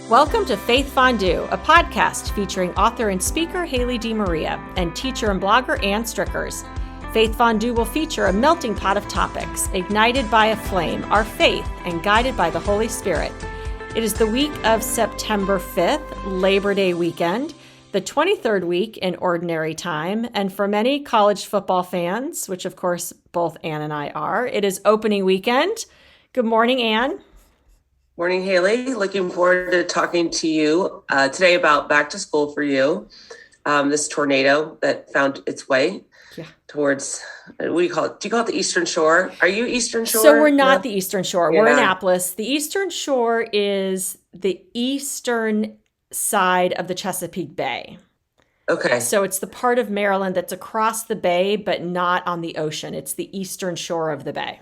Welcome to Faith Fondue, a podcast featuring author and speaker Haley DeMaria and teacher and blogger Ann Strickers. Faith Fondue will feature a melting pot of topics, ignited by a flame, our faith, and guided by the Holy Spirit. It is the week of September 5th, Labor Day weekend, the 23rd week in Ordinary Time, and for many college football fans, which of course both Ann and I are, it is opening weekend. Good morning, Ann. Morning, Haley. Looking forward to talking to you today about back to school for you. This tornado that found its way towards, what do you call it? Do you call it the Eastern Shore? Are you Eastern Shore? So we're not the Eastern Shore. We're Annapolis. The Eastern Shore is the eastern side of the Chesapeake Bay. Okay. So it's the part of Maryland that's across the bay, but not on the ocean. It's the eastern shore of the bay.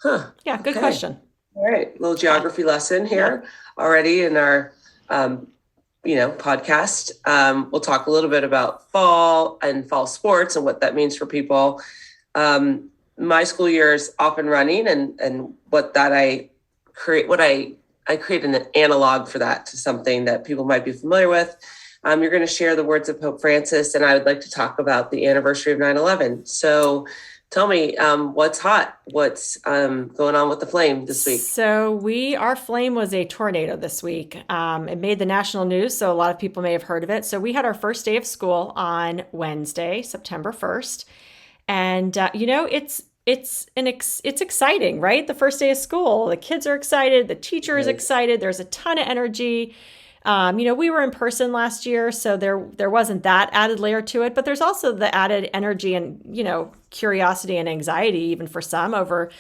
Huh. Yeah, good question. All right, little geography lesson here already in our, podcast. We'll talk a little bit about fall and fall sports and what that means for people. My school year is off and running, and I create an analog for that to something that people might be familiar with. You're going to share the words of Pope Francis, and I would like to talk about the anniversary of 9/11. So tell me, what's hot? What's going on with the flame this week? So our flame was a tornado this week. It made the national news, so a lot of people may have heard of it. So we had our first day of school on Wednesday, September 1st. And, it's exciting, right? The first day of school, the kids are excited, the teacher is excited, there's a ton of energy. We were in person last year, so there wasn't that added layer to it, but there's also the added energy and, curiosity and anxiety, even for some, over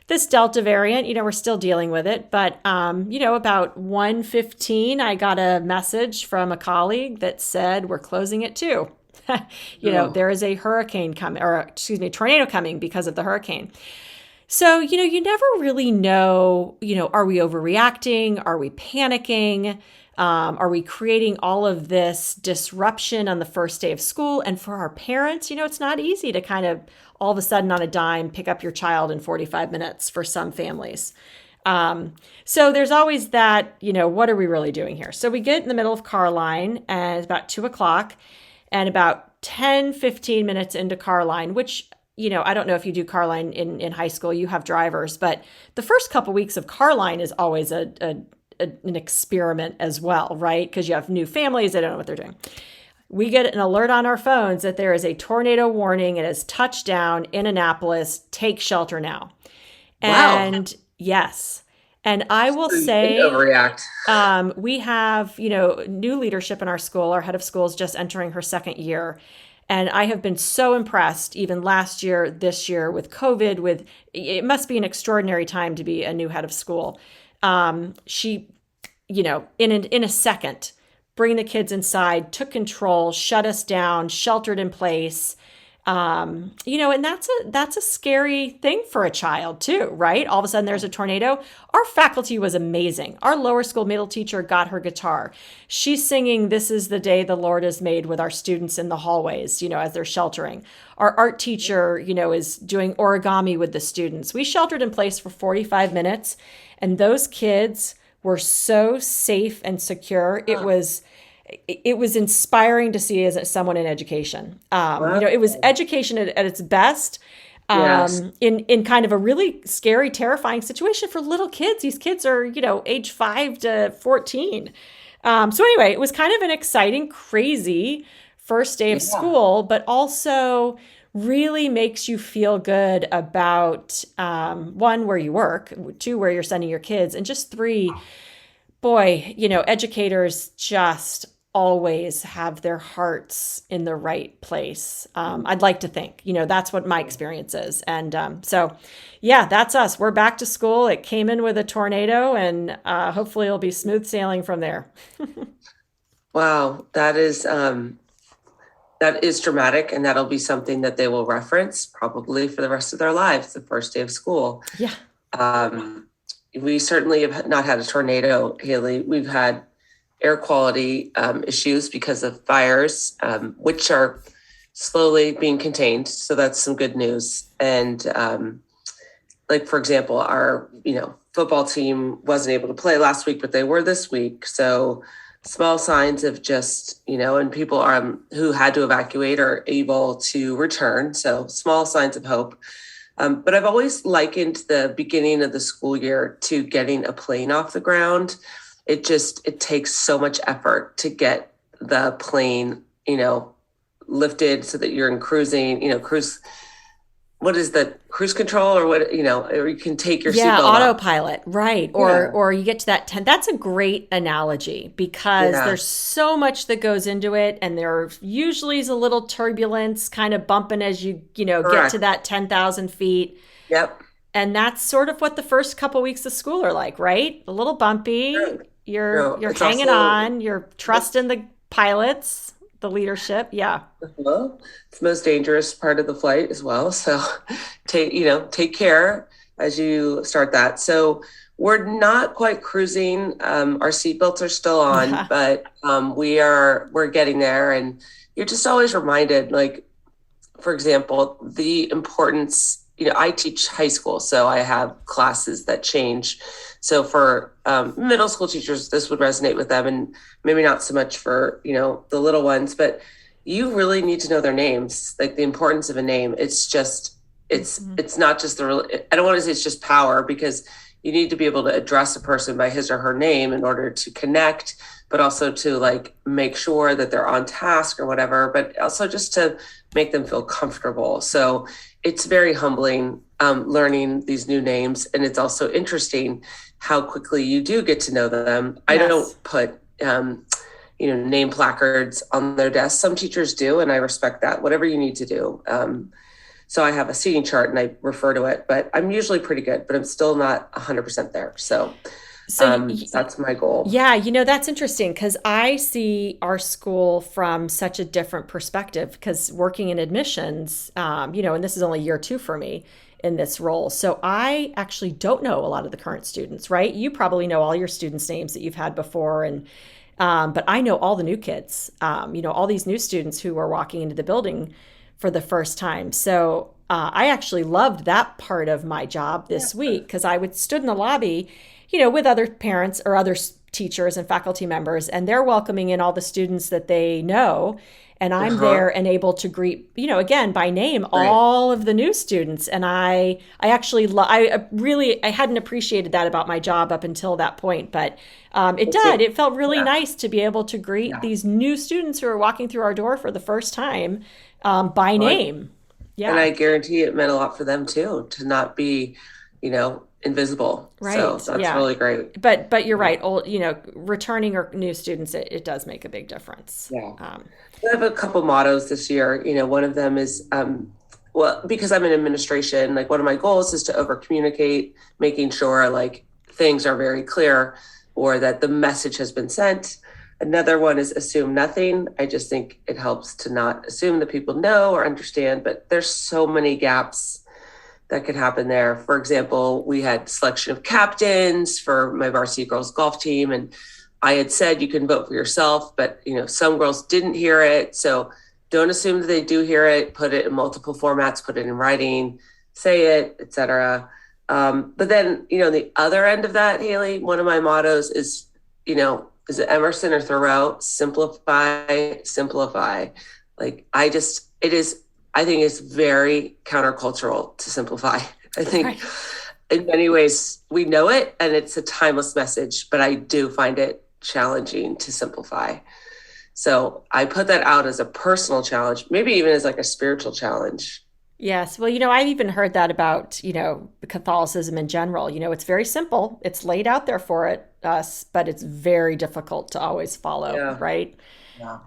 this Delta variant. We're still dealing with it, but, about 1:15, I got a message from a colleague that said, we're closing it too. There is a tornado coming because of the hurricane. So, you never really know, are we overreacting? Are we panicking? Are we creating all of this disruption on the first day of school? And for our parents, it's not easy to kind of all of a sudden on a dime pick up your child in 45 minutes for some families. So there's always that, what are we really doing here? So we get in the middle of Carline, and it's about 2:00, and about 10, 15 minutes into Carline, which, I don't know if you do Carline in high school, you have drivers, but the first couple weeks of Carline is always an experiment as well, right? Because you have new families, they don't know what they're doing. We get an alert on our phones that there is a tornado warning. It has touched down in Annapolis. Take shelter now. Wow. And yes. And I will say, overreact. We have, new leadership in our school. Our head of school is just entering her second year. And I have been so impressed, even last year, this year with COVID, it must be an extraordinary time to be a new head of school. She, in a second, bring the kids inside, took control, shut us down, sheltered in place. And that's a scary thing for a child too, right? All of a sudden there's a tornado. Our faculty was amazing. Our lower school middle teacher got her guitar. She's singing "This is the Day the Lord has made" with our students in the hallways, as they're sheltering. Our art teacher, is doing origami with the students. We sheltered in place for 45 minutes, and those kids were so safe and secure. It was inspiring to see as someone in education. It was education at its best, in kind of a really scary, terrifying situation for little kids. These kids are, age 5 to 14. So anyway, it was kind of an exciting, crazy first day of school, but also really makes you feel good about, 1, where you work, 2, where you're sending your kids, and just 3, boy, educators just always have their hearts in the right place. I'd like to think, that's what my experience is. And that's us. We're back to school. It came in with a tornado, and hopefully it'll be smooth sailing from there. Wow, that is dramatic, and that'll be something that they will reference probably for the rest of their lives, the first day of school. Yeah. We certainly have not had a tornado, Haley. We've had air quality issues because of fires, which are slowly being contained. So that's some good news. And for example, our, football team wasn't able to play last week, but they were this week. So small signs of just, and people who had to evacuate are able to return. So small signs of hope. But I've always likened the beginning of the school year to getting a plane off the ground. It takes so much effort to get the plane, lifted so that you're in cruise. What is the cruise control or what, or you can take your Yeah, seatbelt off. autopilot, right. Or you get to that 10. That's a great analogy because Yeah. there's so much that goes into it and there usually is a little turbulence kind of bumping as get Correct. to that 10,000 feet. Yep. And that's sort of what the first couple weeks of school are like, right? A little bumpy. True. You're True. you're It's hanging also on, you're trusting the pilots, the leadership. Yeah. well, it's the most dangerous part of the flight as well. So take care as you start that. So we're not quite cruising. Our seatbelts are still on, Yeah. but we're getting there. And you're just always reminded, like, for example, the importance, I teach high school, so I have classes that change. So for middle school teachers, this would resonate with them, and maybe not so much for, the little ones, but you really need to know their names, like the importance of a name. It's not just I don't want to say it's just power, because you need to be able to address a person by his or her name in order to connect, but also to like make sure that they're on task or whatever, but also just to make them feel comfortable. So it's very humbling learning these new names. And it's also interesting how quickly you do get to know them. I Yes. don't put, name placards on their desks. Some teachers do, and I respect that, whatever you need to do. So I have a seating chart and I refer to it, but I'm usually pretty good, but I'm still not 100% there. So So that's my goal. yeah, that's interesting because I see our school from such a different perspective because working in admissions, and this is only year 2 for me in this role. So I actually don't know a lot of the current students, right? You probably know all your students' names that you've had before. But I know all the new kids, all these new students who are walking into the building for the first time. So I actually loved that part of my job this week because I would stood in the lobby, with other parents or other teachers and faculty members, and they're welcoming in all the students that they know. And I'm there and able to greet, again, by name, Right. all of the new students. And I actually, I hadn't appreciated that about my job up until that point, but it felt really Yeah. nice to be able to greet Yeah. these new students who are walking through our door for the first time by Well, name. And Yeah, I guarantee it meant a lot for them too, to not be, invisible. So right. that's Yeah. really great. But you're right. Old, returning or new students, it does make a big difference. Yeah. I have a couple mottos this year. One of them is, well, because I'm in administration, like one of my goals is to over communicate, making sure like things are very clear or that the message has been sent. Another one is assume nothing. I just think it helps to not assume that people know or understand, but there's so many gaps that could happen there. For example, we had selection of captains for my varsity girls golf team, and I had said you can vote for yourself, but some girls didn't hear it. So don't assume that they do hear it. Put it in multiple formats, put it in writing, say it, etc. But then, the other end of that, Haley, one of my mottos is it Emerson or Thoreau? Simplify, simplify. Like I think it's very countercultural to simplify. I think Right. in many ways we know it and it's a timeless message, but I do find it challenging to simplify. So I put that out as a personal challenge, maybe even as like a spiritual challenge. Yes. Well, I've even heard that about, Catholicism in general. It's very simple. It's laid out there for us, but it's very difficult to always follow, Yeah. right? Yeah.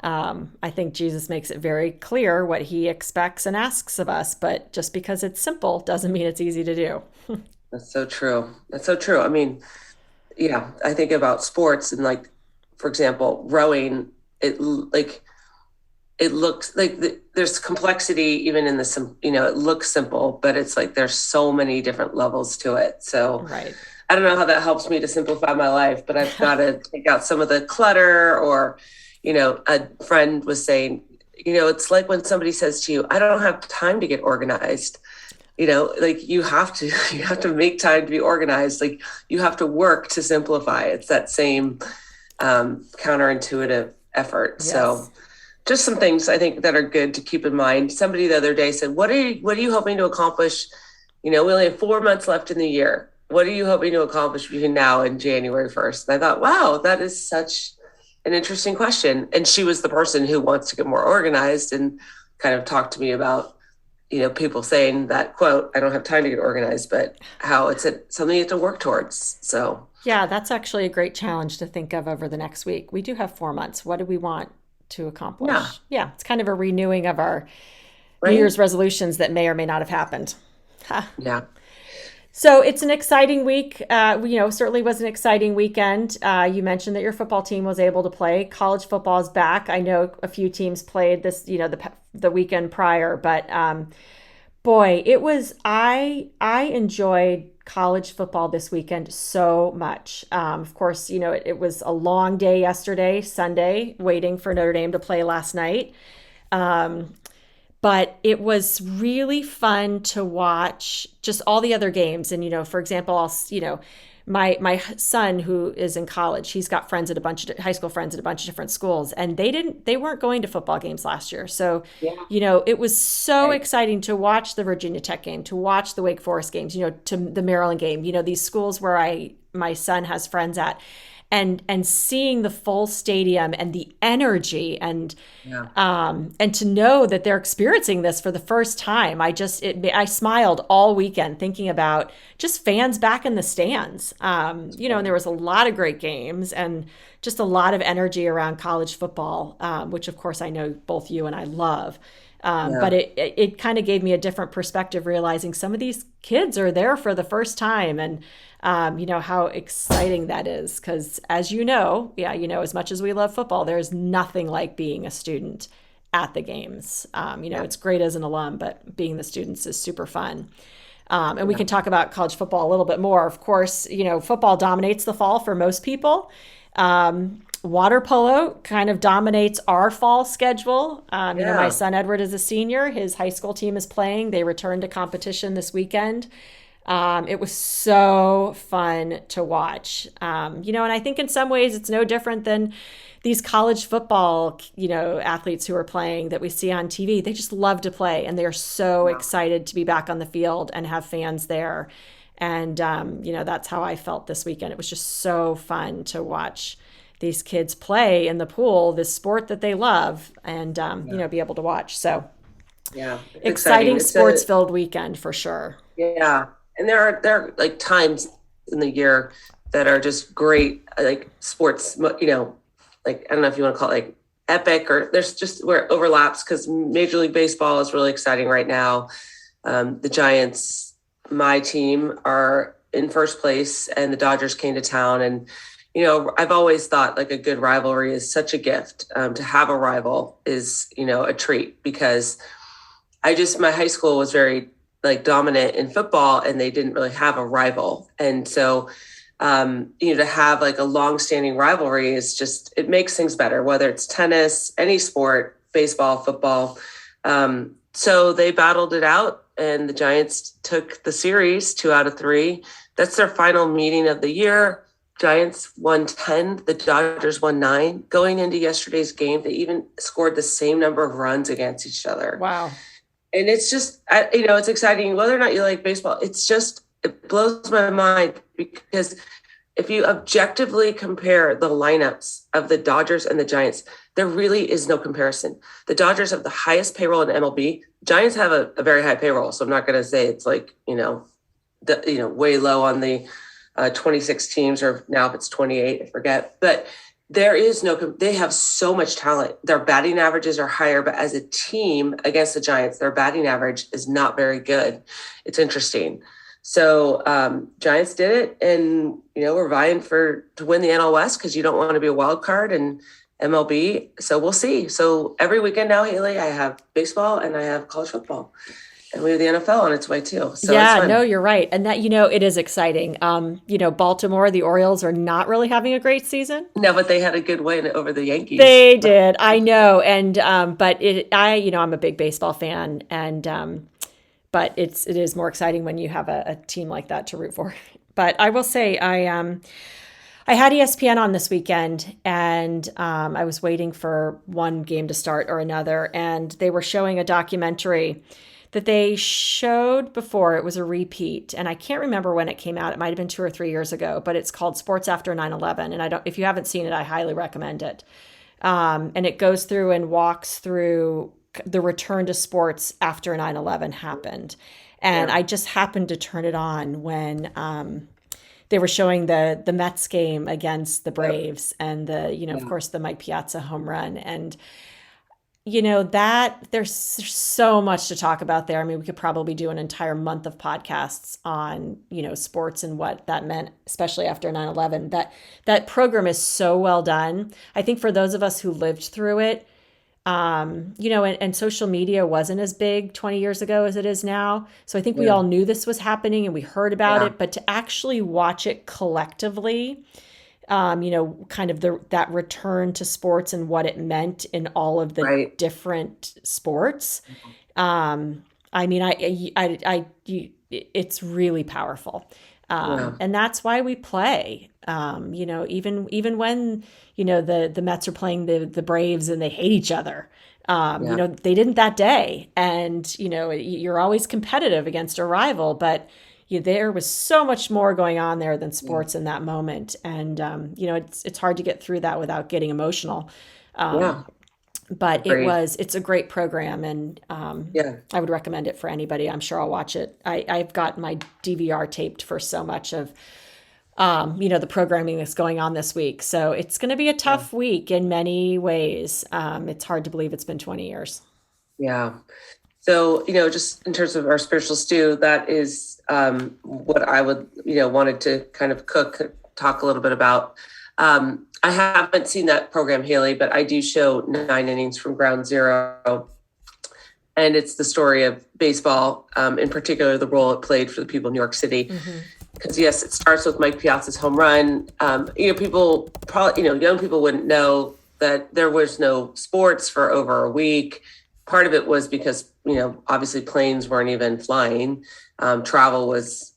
I think Jesus makes it very clear what he expects and asks of us, but just because it's simple doesn't mean it's easy to do. That's so true. That's so true. I mean, yeah, I think about sports and like, for example, rowing, it looks like there's complexity even in it looks simple, but it's like there's so many different levels to it. So Right. I don't know how that helps me to simplify my life, but I've got to take out some of the clutter or, a friend was saying, it's like when somebody says to you, I don't have time to get organized. like you have to make time to be organized. Like you have to work to simplify. It's that same counterintuitive effort. So Yes. just some things I think that are good to keep in mind. Somebody the other day said, what are you hoping to accomplish? We only have 4 months left in the year. What are you hoping to accomplish between now and January 1st? And I thought, wow, that is such an interesting question. And she was the person who wants to get more organized and kind of talked to me about, people saying that quote, I don't have time to get organized, but how something you have to work towards. So, Yeah, that's actually a great challenge to think of over the next week. We do have 4 months. What do we want to yeah, accomplish? Yeah, it's kind of a renewing of our New right. Year's resolutions that may or may not have happened. Ha. Yeah. So it's an exciting week. Certainly was an exciting weekend. You mentioned that your football team was able to play. College football is back. I know a few teams played this, the weekend prior, but boy, it was. I enjoyed college football this weekend so much. Of course, it was a long day yesterday, Sunday, waiting for Notre Dame to play last night. Um, but it was really fun to watch just all the other games. And for example, my son who is in college, he's got friends at a bunch of high school friends at a bunch of different schools, and they weren't going to football games last year. So Yeah. it was so Right. exciting to watch the Virginia Tech game, to watch the Wake Forest games, to the Maryland game, these schools where my son has friends at, and seeing the full stadium and the energy, Yeah. and to know that they're experiencing this for the first time. I smiled all weekend thinking about just fans back in the stands. And there was a lot of great games and just a lot of energy around college football, which of course I know both you and I love. But Yeah. it kind of gave me a different perspective, realizing some of these kids are there for the first time, and how exciting that is. Because as as much as we love football, there's nothing like being a student at the games. Yeah. It's great as an alum, but being the students is super fun. And we Yeah. can talk about college football a little bit more. Of course, football dominates the fall for most people. Water polo kind of dominates our fall schedule. My Yeah. son Edward is a senior. His high school team is playing. They returned to competition this weekend. It was so fun to watch. And I think in some ways it's no different than these college football, athletes who are playing that we see on TV. They just love to play, and they're so Yeah. excited to be back on the field and have fans there. And, that's how I felt this weekend. It was just so fun to watch these kids play in the pool, this sport that they love, and, Yeah. be able to watch. So Yeah. It's exciting. exciting sports filled weekend for sure. Yeah. And there are like times in the year that are just great, like sports, like, I don't know if you want to call it like epic, or there's just where it overlaps, because Major League Baseball is really exciting right now. The Giants, my team, are in first place, and the Dodgers came to town. And, I've always thought like a good rivalry is such a gift. To have a rival is, a treat, because my high school was very like dominant in football, and they didn't really have a rival. And so, to have like a long-standing rivalry is just, it makes things better, whether it's tennis, any sport, baseball, football. So they battled it out, and the Giants took the series 2 out of 3. That's their final meeting of the year. Giants won 10, the Dodgers won 9. Going into yesterday's game, they even scored the same number of runs against each other. Wow. And it's just, it's exciting. Whether or not you like baseball, it blows my mind, because if you objectively compare the lineups of the Dodgers and the Giants, there really is no comparison. The Dodgers have the highest payroll in MLB. Giants have a very high payroll, so I'm not going to say it's like, way low on the 26 teams, or now if it's 28, I forget. But they have so much talent. Their batting averages are higher, but as a team against the Giants, their batting average is not very good. It's interesting. So Giants did it, and we're vying to win the NL West, because you don't want to be a wild card in MLB. So we'll see. So every weekend now, Haley, I have baseball and I have college football, and we have the NFL on its way too. So Yeah, it's fun. no, you're right. And that, it is exciting. Baltimore, the Orioles are not really having a great season. No, but they had a good win over the Yankees. They did. I know. And, I'm a big baseball fan, and, but it is more exciting when you have a team like that to root for. But I will say I had ESPN on this weekend, and I was waiting for one game to start or another, and they were showing a documentary that they showed before. It was a repeat, and I can't remember when it came out. It might have been 2 or 3 years ago, but it's called Sports After 9/11, and if you haven't seen it, I highly recommend it. And it goes through and walks through the return to sports after 9/11 happened. And Yeah. I just happened to turn it on when they were showing the Mets game against the Yep. Braves, and the, of Yeah. course, the Mike Piazza home run. And that there's so much to talk about there. I mean, we could probably do an entire month of podcasts on, sports and what that meant, especially after 9/11. That program is so well done. I think for those of us who lived through it, and social media wasn't as big 20 years ago as it is now. So I think we Yeah. all knew this was happening and we heard about Yeah. it, but to actually watch it collectively, kind of that return to sports and what it meant in all of the Right. different sports. I mean, it's really powerful. Yeah. And that's why we play. Even when, the Mets are playing the Braves and they hate each other. Yeah. They didn't that day. And, you're always competitive against a rival, but there was so much more going on there than Yeah. sports in that moment. And, it's hard to get through that without getting emotional. Yeah. But Agreed. it's a great program, and Yeah. I would recommend it for anybody. I'm sure I'll watch it. I've got my DVR taped for so much of, the programming that's going on this week. So it's going to be a Yeah. tough week in many ways. It's hard to believe it's been 20 years. Yeah. So, just in terms of our spiritual stew, that is what I would, wanted to kind of talk a little bit about. I haven't seen that program, Haley, but I do show 9 innings from Ground Zero. And it's the story of baseball, in particular, the role it played for the people of New York City. Because, yes, it starts with Mike Piazza's home run. People probably, young people wouldn't know that there was no sports for over a week. Part of it was because, obviously planes weren't even flying. Travel was,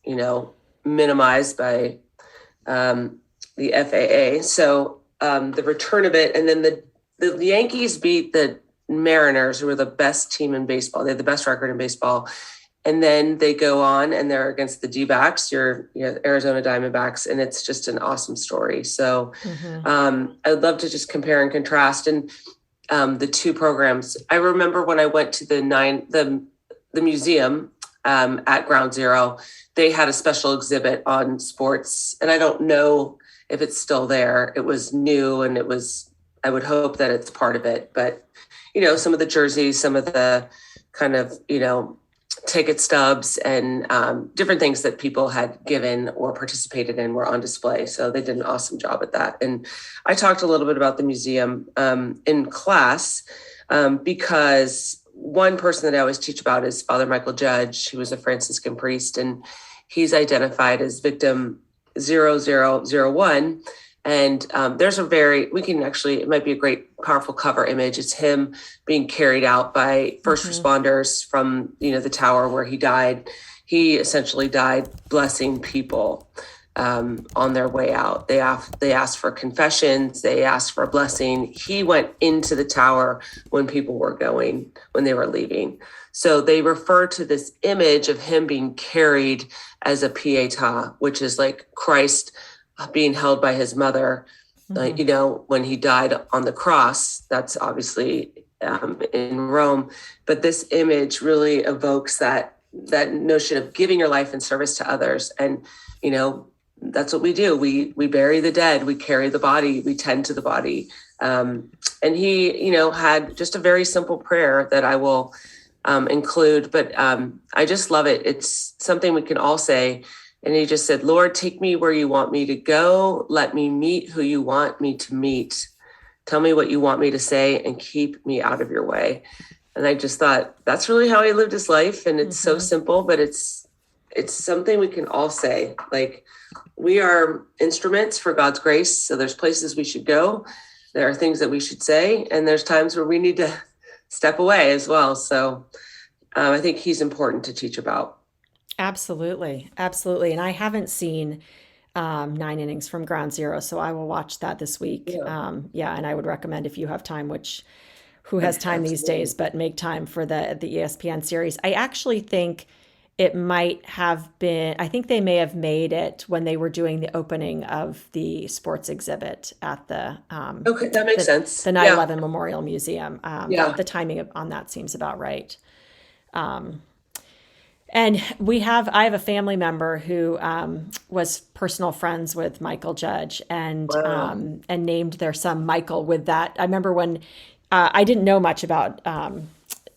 minimized by the FAA. So the return of it, and then the Yankees beat the Mariners, who were the best team in baseball. They had the best record in baseball. And then they go on and they're against the D-backs, your Arizona Diamondbacks, and it's just an awesome story. So I'd love to just compare and contrast and the two programs. I remember when I went to the museum at Ground Zero, they had a special exhibit on sports, and I don't know if it's still there. It was new, and I would hope that it's part of it. But, some of the jerseys, some of the kind of, ticket stubs and different things that people had given or participated in were on display. So they did an awesome job at that. And I talked a little bit about the museum in class because one person that I always teach about is Father Michael Judge, who was a Franciscan priest, and he's identified as victim 0001. And it might be a great, powerful cover image. It's him being carried out by first responders from, the tower where he died. He essentially died blessing people on their way out. They asked for confessions. They asked for a blessing. He went into the tower when they were leaving. So they refer to this image of him being carried as a pietà, which is like Christ being held by his mother, when he died on the cross. That's obviously in Rome. But this image really evokes that notion of giving your life in service to others. And, that's what we do. We bury the dead, we carry the body, we tend to the body. And he, had just a very simple prayer that I will include, but I just love it. It's something we can all say. And he just said, Lord, take me where you want me to go. Let me meet who you want me to meet. Tell me what you want me to say and keep me out of your way. And I just thought that's really how he lived his life. And it's so simple, but it's something we can all say. Like, we are instruments for God's grace. So there's places we should go. There are things that we should say. And there's times where we need to step away as well. So I think he's important to teach about. Absolutely. Absolutely. And I haven't seen 9 innings from Ground Zero, so I will watch that this week. Yeah, Yeah, and I would recommend if you have time, which who has time these days, absolutely. but make time for the ESPN series. I actually think it might have been, I think they may have made it when they were doing the opening of the sports exhibit at Okay, that makes the, sense. the Yeah, 9/11 Memorial Museum. yeah. The timing on that seems about right. And I have a family member who was personal friends with Michael Judge, Wow. and named their son Michael with that. I remember when I didn't know much about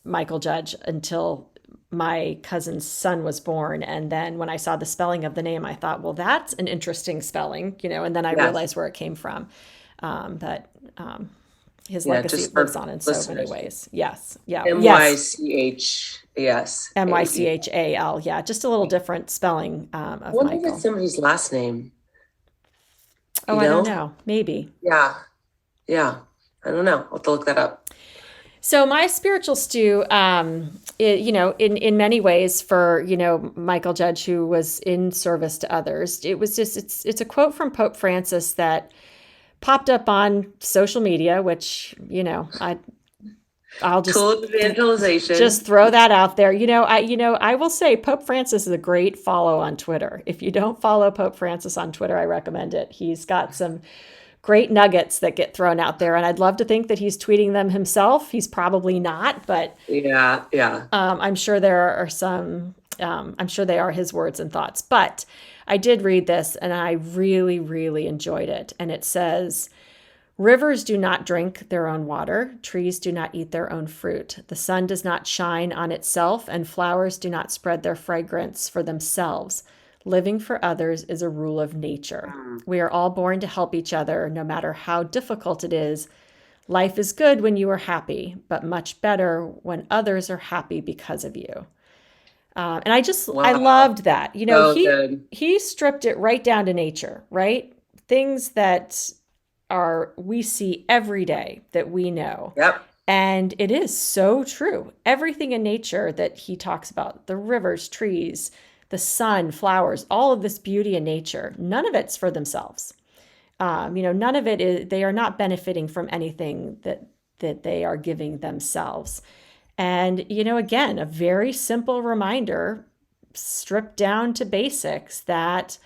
Michael Judge until my cousin's son was born, and then when I saw the spelling of the name, I thought, well, that's an interesting spelling, and then I Yes. realized where it came from. But his Yeah, legacy just lives for on in so many listeners. ways. Yes, yeah, yes. Mychal. Yes. A. Mychal. Yeah, just a little different spelling I of wonder if it's Michael. somebody's last name, Oh, you I don't know? know. Maybe. Yeah. Yeah. I don't know. I'll have to look that up. So my spiritual stew, in many ways, for Michael Judge, who was in service to others, it was just it's a quote from Pope Francis that popped up on social media, which I'll Tool of just evangelization. throw that out there. I will say Pope Francis is a great follow on Twitter. If you don't follow Pope Francis on Twitter, I recommend it. He's got some great nuggets that get thrown out there, and I'd love to think that he's tweeting them himself. He's probably not, but Yeah. Yeah. I'm sure there are some. I'm sure they are his words and thoughts. But I did read this, and I really, really enjoyed it. And it says, rivers do not drink their own water, trees do not eat their own fruit, the sun does not shine on itself, and flowers do not spread their fragrance for themselves. Living for others is a rule of nature. Mm. We are all born to help each other, no matter how difficult it is. Life is good when you are happy, but much better when others are happy because of you. And I Wow. loved that. So He good. he stripped it right down to nature, right? Things that are we see every day that we know. Yep. And it is so true. Everything in nature that he talks about, the rivers, trees, the sun, flowers, all of this beauty in nature, none of it's for themselves. None of it is, they are not benefiting from anything that they are giving themselves. And, again, a very simple reminder, stripped down to basics, that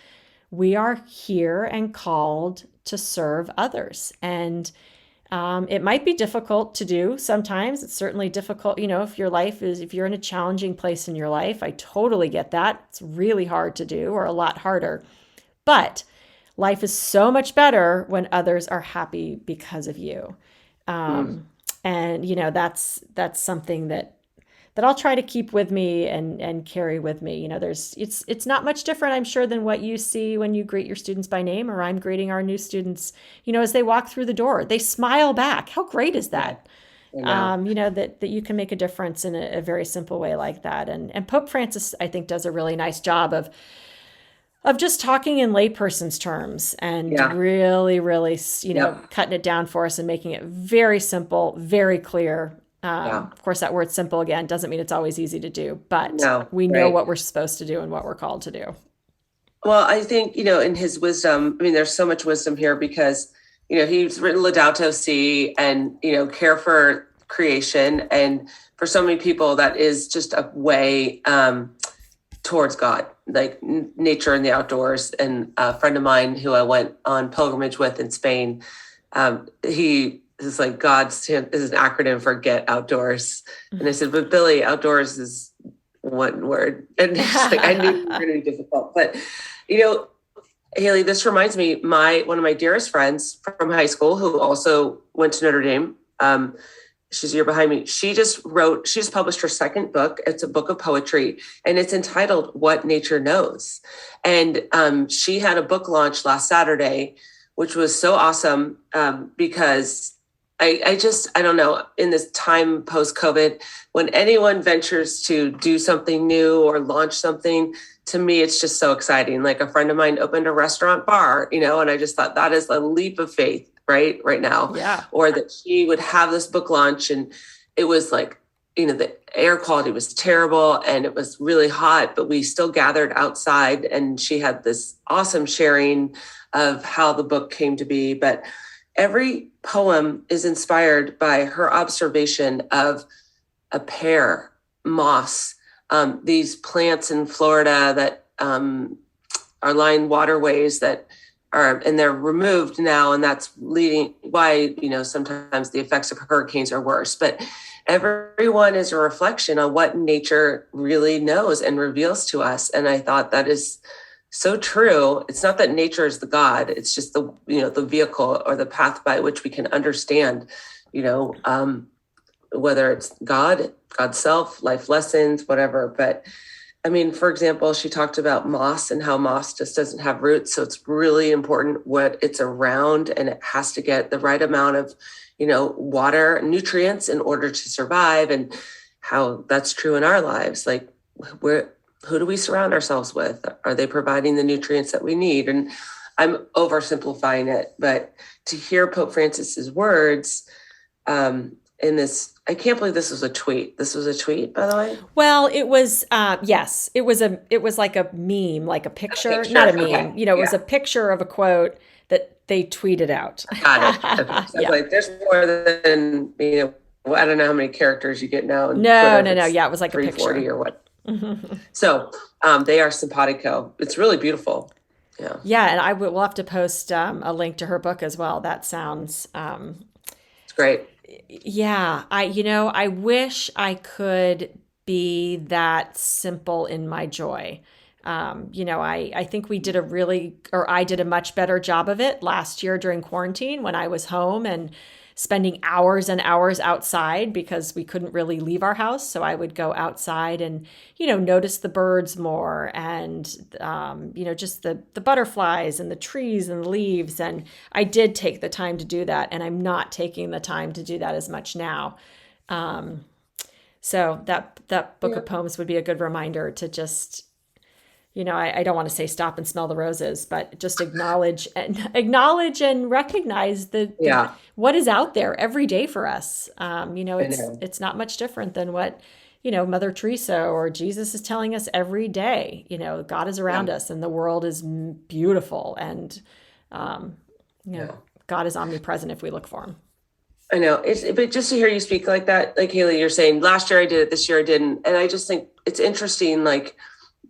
we are here and called to serve others. And it might be difficult to do sometimes. It's certainly difficult, if you're in a challenging place in your life. I totally get that. It's really hard to do, or a lot harder. But life is so much better when others are happy because of you. Mm. And that's something that I'll try to keep with me and carry with me. It's not much different, I'm sure, than what you see when you greet your students by name, or I'm greeting our new students, as they walk through the door. They smile back. How great is Yeah. that? I know. That you can make a difference in a very simple way like that. And Pope Francis, I think, does a really nice job of just talking in layperson's terms, and Yeah. really, really, Yep. cutting it down for us and making it very simple, very clear. Yeah. Of course, that word simple, again, doesn't mean it's always easy to do, but No. we know Right. what we're supposed to do and what we're called to do. Well, I think, in his wisdom, I mean, there's so much wisdom here because, he's written Laudato Si and, care for creation. And for so many people, that is just a way towards God, like nature and the outdoors. And a friend of mine who I went on pilgrimage with in Spain, he is like, God's is an acronym for get outdoors. And I said, but Billy, outdoors is one word. And he's like, I knew it was going to be difficult. But, you know, Haley, this reminds me, one of my dearest friends from high school who also went to Notre Dame. She's a year behind me. She just published her second book. It's a book of poetry, and it's entitled What Nature Knows. And she had a book launch last Saturday, which was so awesome because I don't know, in this time post-COVID, when anyone ventures to do something new or launch something, to me, it's just so exciting. Like a friend of mine opened a restaurant bar, and I just thought that is a leap of faith right now. Yeah. Or that she would have this book launch, and it was like the air quality was terrible and it was really hot, but we still gathered outside, and she had this awesome sharing of how the book came to be. But every poem is inspired by her observation of a pear, moss, these plants in Florida that are lined waterways that are, and they're removed now, and that's leading why sometimes the effects of hurricanes are worse. But everyone is a reflection on what nature really knows and reveals to us. And I thought that is so true. It's not that nature is the God, it's just the vehicle or the path by which we can understand, whether it's God, God's self, life lessons, whatever. But I mean, for example, she talked about moss and how moss just doesn't have roots. So it's really important what it's around, and it has to get the right amount of, water and nutrients in order to survive, and how that's true in our lives. Like, who do we surround ourselves with? Are they providing the nutrients that we need? And I'm oversimplifying it, but to hear Pope Francis's words in this, I can't believe this was a tweet. This was a tweet, by the way. Well, it was, yes, it was like a meme, like a picture, not a meme. Okay. It was a picture of a quote that they tweeted out. Got it. Okay. So like, there's more than, I don't know how many characters you get now. No. Yeah, it was like a 340 picture. or what. So they are simpatico. It's really beautiful. Yeah. Yeah, and we'll have to post a link to her book as well. That sounds It's great. Yeah, I wish I could be that simple in my joy. I think I did a much better job of it last year during quarantine when I was home and spending hours and hours outside because we couldn't really leave our house. So I would go outside and, notice the birds more and, just the butterflies and the trees and the leaves. And I did take the time to do that. And I'm not taking the time to do that as much now. So that book of poems would be a good reminder to just, I don't want to say stop and smell the roses, but just acknowledge and recognize what is out there every day for us. It's not much different than what, Mother Teresa or Jesus is telling us every day. God is around us and the world is beautiful, and God is omnipresent if we look for him. I know. But just to hear you speak like that, like Haley, you're saying last year I did it, this year I didn't. And I just think it's interesting, like,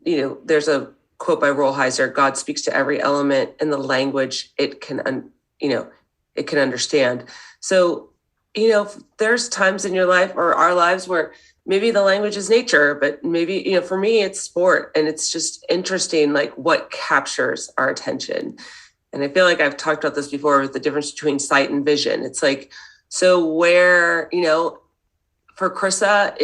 there's a quote by Rolheiser: God speaks to every element in the language it can understand. So, there's times in your life or our lives where maybe the language is nature, but maybe, for me, it's sport. And it's just interesting, like, what captures our attention. And I feel like I've talked about this before with the difference between sight and vision. It's like, so where, for Krissa,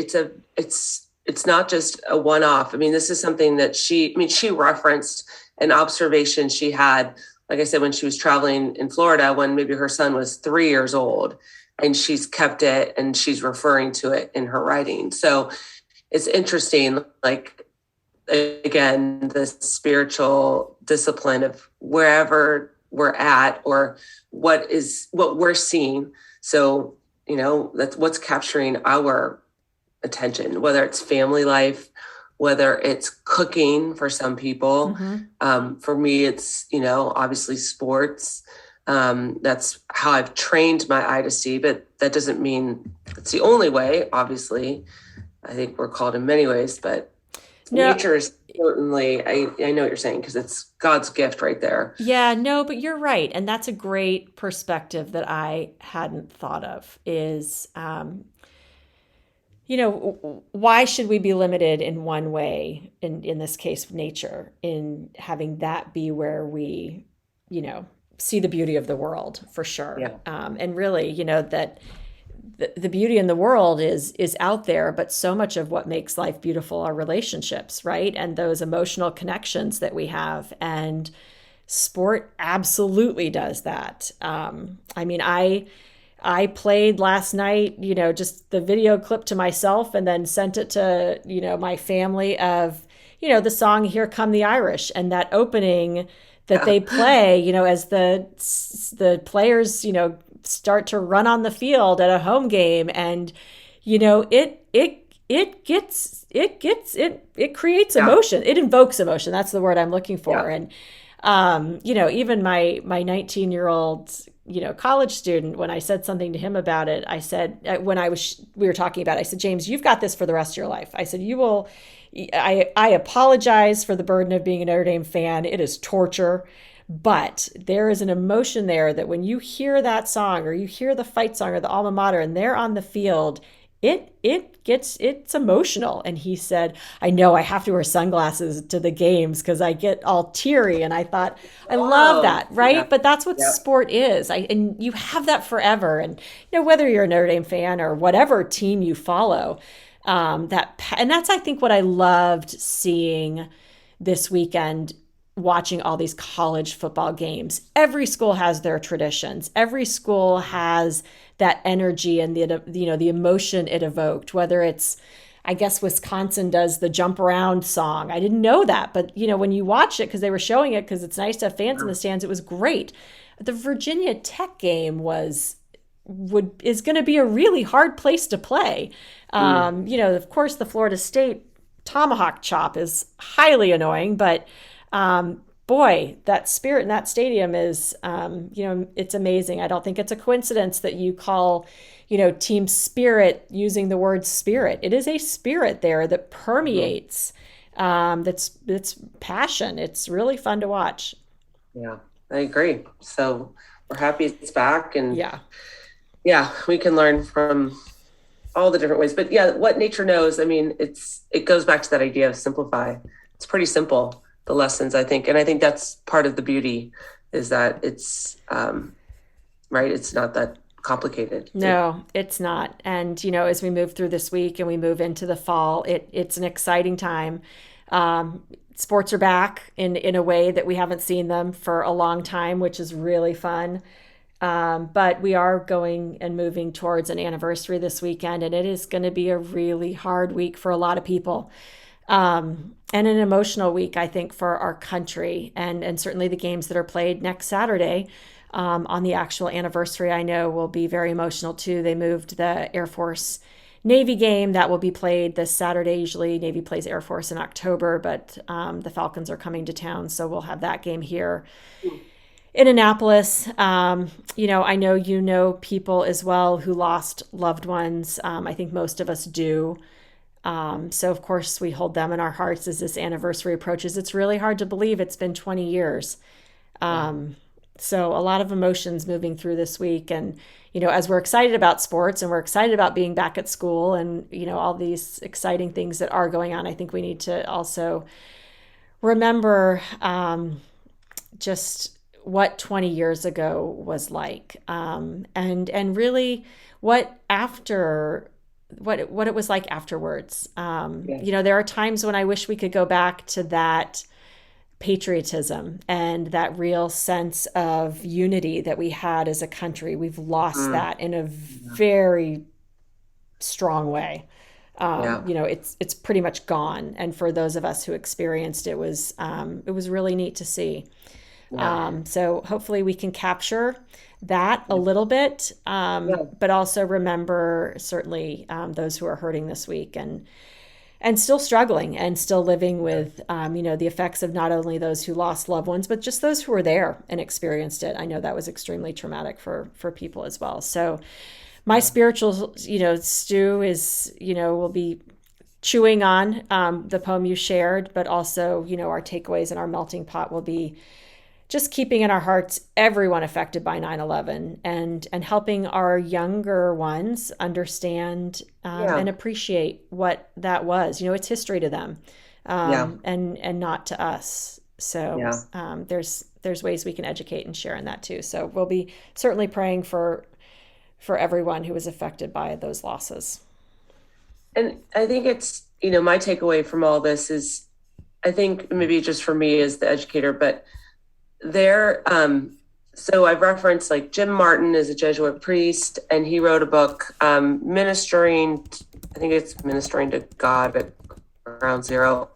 it's not just a one-off. I mean, this is something that she referenced an observation she had, like I said, when she was traveling in Florida, when maybe her son was 3 years old, and she's kept it and she's referring to it in her writing. So it's interesting, like, again, the spiritual discipline of wherever we're at or what we're seeing. So, that's what's capturing our attention, whether it's family life, whether it's cooking for some people. Mm-hmm. For me, it's, obviously sports. That's how I've trained my eye to see, but that doesn't mean it's the only way. Obviously, I think we're called in many ways, but nature is certainly, I know what you're saying, because it's God's gift right there. Yeah, no, but you're right. And that's a great perspective that I hadn't thought of is, why should we be limited in one way, in this case, nature, in having that be where we, see the beauty of the world, for sure. Yeah. And really, that the beauty in the world is out there, but so much of what makes life beautiful are relationships, right? And those emotional connections that we have. And sport absolutely does that. I played last night, just the video clip to myself and then sent it to, my family of, the song Here Come the Irish, and that opening that they play, as the players, start to run on the field at a home game. And, it creates Yeah. emotion. It invokes emotion. That's the word I'm looking for. Yeah. And even my 19-year-old, college student, when I said something to him about it, I said, when we were talking about it, I said, James, you've got this for the rest of your life. I said, I apologize for the burden of being a Notre Dame fan. It is torture. But there is an emotion there that when you hear that song or you hear the fight song or the alma mater and they're on the field, it's emotional. And he said, I know I have to wear sunglasses to the games because I get all teary. And I thought, I love Oh, that, right? yeah. But that's what Yeah. sport is. And you have that forever. And whether you're a Notre Dame fan or whatever team you follow, and that's, I think, what I loved seeing this weekend, watching all these college football games. Every school has their traditions. Every school has that energy and the emotion it evoked, whether it's, I guess Wisconsin does the jump around song. I didn't know that, but when you watch it, because they were showing it, because it's nice to have fans in the stands, it was great. The Virginia Tech game is going to be a really hard place to play. Of course, the Florida State tomahawk chop is highly annoying, but boy, that spirit in that stadium is, it's amazing. I don't think it's a coincidence that you call, team spirit using the word spirit. It is a spirit there that permeates, that's passion. It's really fun to watch. Yeah, I agree. So we're happy it's back, and Yeah. yeah, we can learn from all the different ways. But yeah, what nature knows, I mean, it goes back to that idea of simplify. It's pretty simple, the lessons, I think. And I think that's part of the beauty, is that it's right, it's not that complicated. No, it's not. And, as we move through this week and we move into the fall, it's an exciting time. Sports are back in a way that we haven't seen them for a long time, which is really fun. But we are going and moving towards an anniversary this weekend, and it is going to be a really hard week for a lot of people. And an emotional week, I think, for our country, and certainly the games that are played next Saturday on the actual anniversary, I know will be very emotional too. They moved the Air Force Navy game that will be played this Saturday. Usually Navy plays Air Force in October, but the Falcons are coming to town, so we'll have that game here in Annapolis. I know people as well who lost loved ones. I think most of us do. So of course we hold them in our hearts as this anniversary approaches. It's really hard to believe it's been 20 years. So a lot of emotions moving through this week. And, as we're excited about sports and we're excited about being back at school and, all these exciting things that are going on, I think we need to also remember just what 20 years ago was like, and really what it was like afterwards. Yeah. There are times when I wish we could go back to that patriotism and that real sense of unity that we had as a country. We've lost that in a very strong way. Yeah. It's pretty much gone. And for those of us who experienced it, was really neat to see. Yeah. So hopefully we can capture that a little bit, Yeah. but also remember certainly those who are hurting this week and still struggling and still living with the effects of not only those who lost loved ones, but just those who were there and experienced it. I know that was extremely traumatic for people as well. So my spiritual stew is will be chewing on the poem you shared, but also our takeaways and our melting pot will be just keeping in our hearts everyone affected by 9/11 and helping our younger ones understand and appreciate what that was. It's history to them, and not to us. So there's ways we can educate and share in that too. So we'll be certainly praying for everyone who was affected by those losses. And I think it's, my takeaway from all this is, I think maybe just for me as the educator, but so I've referenced, like, Jim Martin is a Jesuit priest, and he wrote a book, ministering to God at ground zero,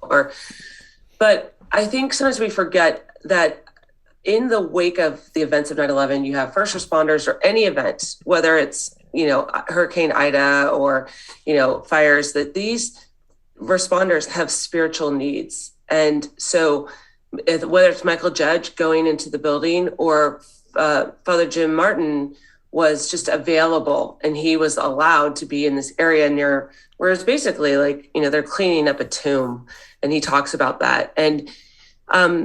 but I think sometimes we forget that in the wake of the events of 9/11, you have first responders or any event, whether it's Hurricane Ida or, fires, that these responders have spiritual needs. And so whether it's Michael Judge going into the building or Father Jim Martin was just available, and he was allowed to be in this area near where it's basically like, they're cleaning up a tomb, and he talks about that. And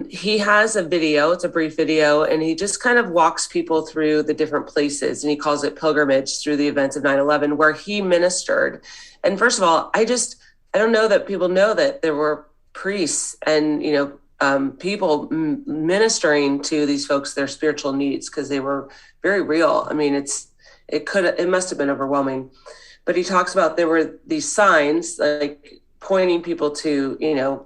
he has a video, it's a brief video, and he just kind of walks people through the different places, and he calls it pilgrimage through the events of 9/11, where he ministered. And first of all, I don't know that people know that there were priests and, people ministering to these folks, their spiritual needs, because they were very real. I mean, it must have been overwhelming. But he talks about there were these signs, like pointing people to,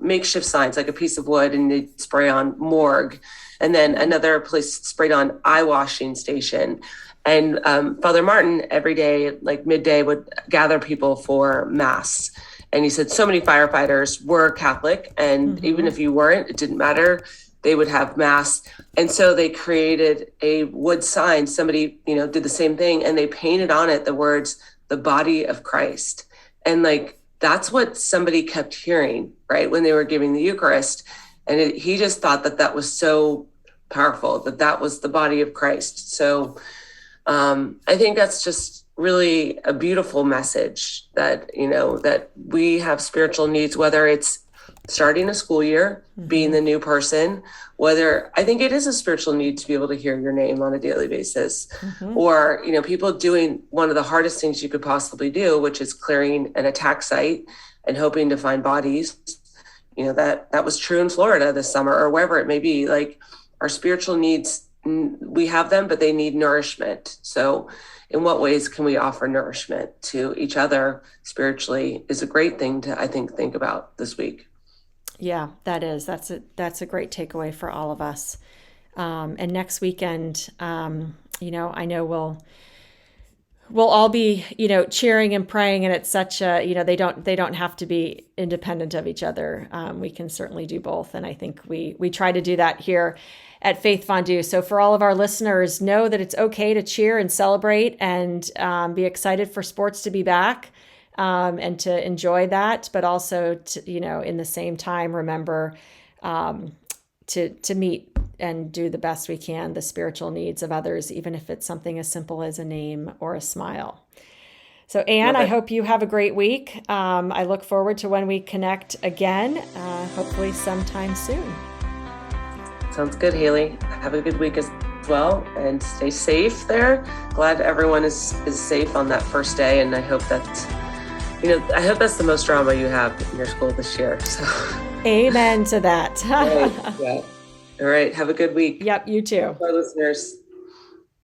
makeshift signs, like a piece of wood, and they'd spray on morgue. And then another place sprayed on eye washing station. And Father Martin every day, like midday, would gather people for mass. And he said so many firefighters were Catholic, and even if you weren't, it didn't matter. They would have mass. And so they created a wood sign. Somebody, did the same thing, and they painted on it the words, "the body of Christ." And like, that's what somebody kept hearing, right, when they were giving the Eucharist. And he just thought that was so powerful, that was the body of Christ. So I think that's just really a beautiful message that, that we have spiritual needs, whether it's starting a school year, being the new person, whether I think it is a spiritual need to be able to hear your name on a daily basis, or, people doing one of the hardest things you could possibly do, which is clearing an attack site and hoping to find bodies. That was true in Florida this summer, or wherever it may be. Like, our spiritual needs, we have them, but they need nourishment. So in what ways can we offer nourishment to each other spiritually is a great thing to, I think about this week. Yeah, that's a great takeaway for all of us. And next weekend, I know we'll all be, cheering and praying, and it's such a, they don't have to be independent of each other. We can certainly do both. And I think we try to do that here at Faith Fondue. So for all of our listeners, know that it's okay to cheer and celebrate and be excited for sports to be back, and to enjoy that, but also to, in the same time, remember to meet and do the best we can the spiritual needs of others, even if it's something as simple as a name or a smile. So Anne, I hope you have a great week. I look forward to when we connect again, hopefully sometime soon. Sounds good, Haley. Have a good week as well, and stay safe there. Glad everyone is safe on that first day, and I hope that's the most drama you have in your school this year. So. Amen to that. Right. Yeah. All right. Have a good week. Yep, you too. Our listeners.